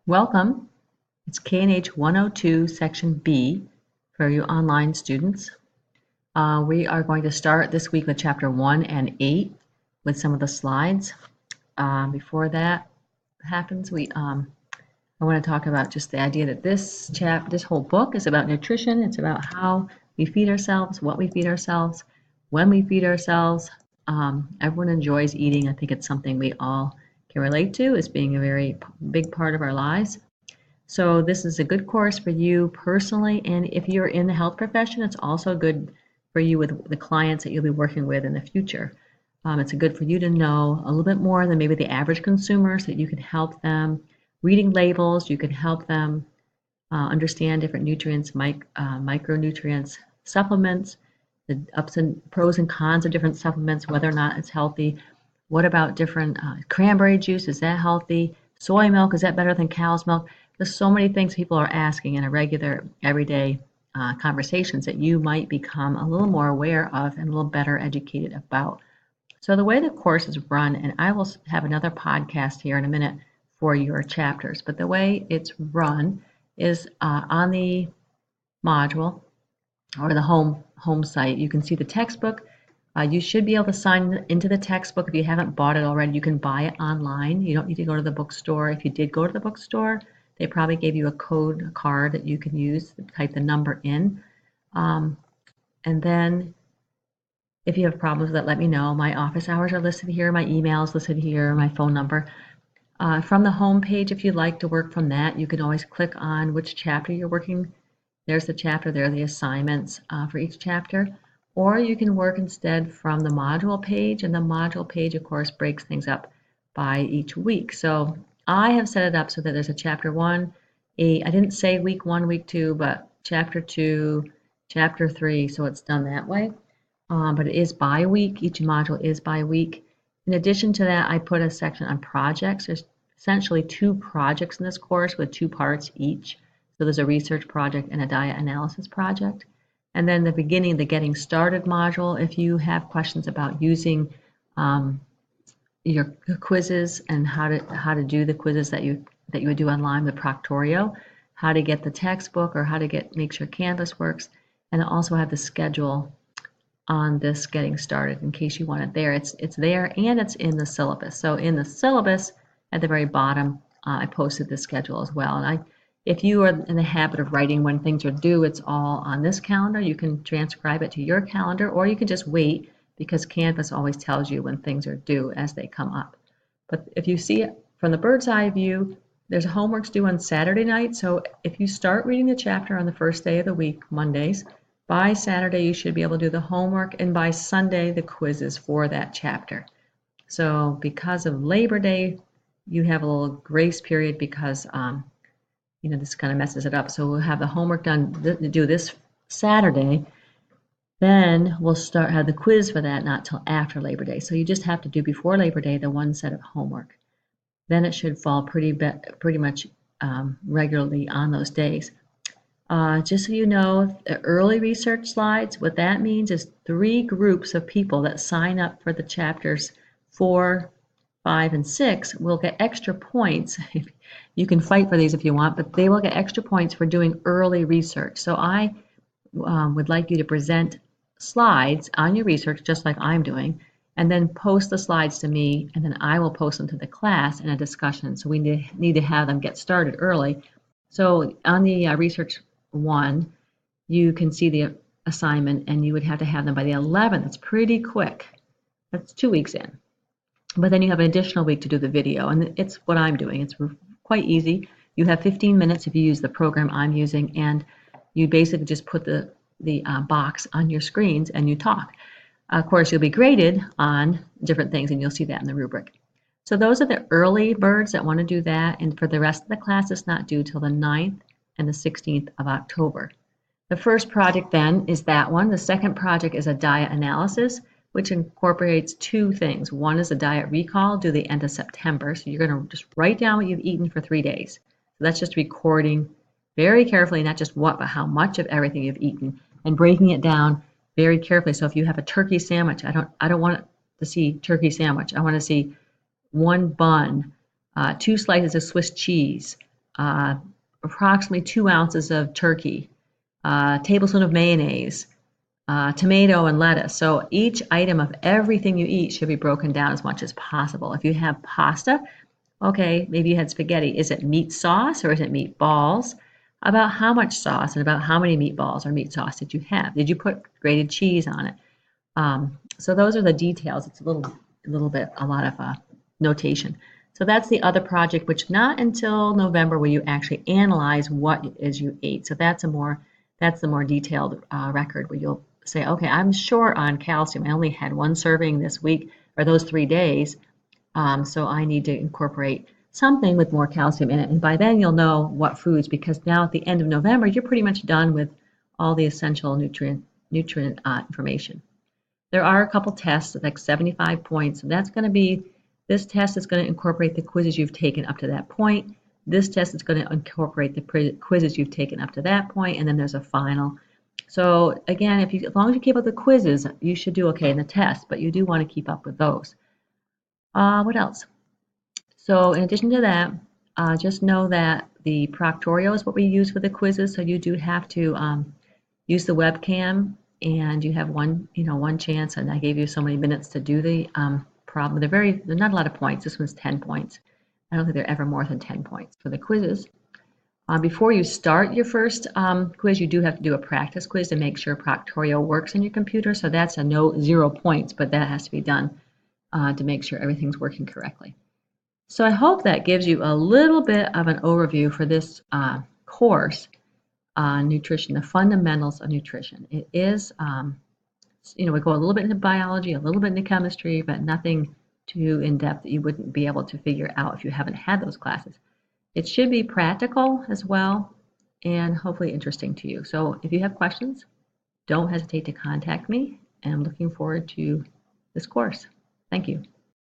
Welcome. It's KNH 102 Section B for you online students. We are going to start this week with Chapter 1 and 8 with some of the slides. Before that happens, I want to talk about just the idea that this whole book is about nutrition. It's about how we feed ourselves, what we feed ourselves, when we feed ourselves. Everyone enjoys eating. I think it's something we all can relate to as being a very big part of our lives. So this is a good course for you personally, and if you're in the health profession, it's also good for you with the clients that you'll be working with in the future. It's good for you to know a little bit more than maybe the average consumer so that you can help them. Reading labels, you can help them understand different nutrients, micronutrients, supplements, the ups and pros and cons of different supplements, whether or not it's healthy. What about different cranberry juice? Is that healthy? Soy milk, is that better than cow's milk? There's so many things people are asking in a regular, everyday conversations that you might become a little more aware of and a little better educated about. So the way the course is run, and I will have another podcast here in a minute for your chapters, but the way it's run is on the module or the home site. You can see the textbook. You should be able to sign into the textbook. If you haven't bought it already, you can buy it online. You don't need to go to the bookstore. If you did go to the bookstore, they probably gave you a card that you can use to type the number in. And then if you have problems with that, let me know. My office hours are listed here. My email is listed here, my phone number. From the home page, if you'd like to work from that, you can always click on which chapter you're working. There's the chapter, there are the assignments for each chapter. Or you can work instead from the module page, and the module page, of course, breaks things up by each week. So I have set it up so that there's a chapter 1, I didn't say week 1, week 2, but chapter 2, chapter 3, so it's done that way. But it is by week. Each module is by week. In addition to that, I put a section on projects. There's essentially 2 projects in this course with 2 parts each. So there's a research project and a diet analysis project. And then the beginning, the getting started module, if you have questions about using your quizzes and how to do the quizzes that you would do online with Proctorio, how to get the textbook or how to make sure Canvas works, and I also have the schedule on this getting started in case you want it there. It's there and it's in the syllabus. So in the syllabus at the very bottom, I posted the schedule as well. And if you are in the habit of writing when things are due, it's all on this calendar. You can transcribe it to your calendar, or you can just wait because Canvas always tells you when things are due as they come up. But if you see it from the bird's eye view, there's homeworks due on Saturday night. So if you start reading the chapter on the first day of the week, Mondays, by Saturday you should be able to do the homework, and by Sunday the quizzes for that chapter. So because of Labor Day, you have a little grace period because this kind of messes it up. So we'll have the homework due this Saturday. Then we'll have the quiz for that not till after Labor Day. So you just have to do before Labor Day the one set of homework. Then it should fall pretty much regularly on those days. Just so you know, the early research slides, what that means is 3 groups of people that sign up for the chapters 4, 5, and 6 will get extra points. You can fight for these if you want, but they will get extra points for doing early research. So I would like you to present slides on your research, just like I'm doing, and then post the slides to me, and then I will post them to the class in a discussion. So we need to have them get started early. So on the research 1, you can see the assignment, and you would have to have them by the 11th. It's pretty quick. That's 2 weeks in. But then you have an additional week to do the video, and it's what I'm doing. It's quite easy. You have 15 minutes if you use the program I'm using, and you basically just put the box on your screens and you talk. Of course, you'll be graded on different things, and you'll see that in the rubric. So those are the early birds that want to do that, and for the rest of the class, it's not due till the 9th and the 16th of October. The first project then is that one. The second project is a diet analysis, which incorporates 2 things. One is a diet recall due the end of September. So you're going to just write down what you've eaten for 3 days. So that's just recording very carefully, not just what, but how much of everything you've eaten, and breaking it down very carefully. So if you have a turkey sandwich, I don't want to see turkey sandwich. I want to see 1 bun, 2 slices of Swiss cheese, approximately 2 ounces of turkey, a tablespoon of mayonnaise, tomato and lettuce. So each item of everything you eat should be broken down as much as possible. If you have pasta, okay, maybe you had spaghetti. Is it meat sauce or is it meatballs? About how much sauce and about how many meatballs or meat sauce did you have? Did you put grated cheese on it? So those are the details. It's a lot of notation. So that's the other project, which not until November will you actually analyze what it is you ate. So that's the more detailed record where you'll say, okay, I'm short on calcium. I only had one serving this week or those 3 days, so I need to incorporate something with more calcium in it. And by then you'll know what foods, because now at the end of November you're pretty much done with all the essential nutrient information. There are a couple tests, like 75 points. This test is going to incorporate the quizzes you've taken up to that point. This test is going to incorporate the quizzes you've taken up to that point, and then there's a final. So again, as long as you keep up the quizzes, you should do okay in the test, but you do want to keep up with those. What else? So in addition to that, just know that the proctorial is what we use for the quizzes. So you do have to use the webcam, and you have one chance. And I gave you so many minutes to do the problem. They're not a lot of points. This one's 10 points. I don't think they're ever more than 10 points for the quizzes. Before you start your first quiz, you do have to do a practice quiz to make sure Proctorio works on your computer. So that's a 0 points, but that has to be done to make sure everything's working correctly. So I hope that gives you a little bit of an overview for this course on nutrition, the fundamentals of nutrition. It is, we go a little bit into biology, a little bit into chemistry, but nothing too in-depth that you wouldn't be able to figure out if you haven't had those classes. It should be practical as well and hopefully interesting to you. So if you have questions, don't hesitate to contact me, and I'm looking forward to this course. Thank you.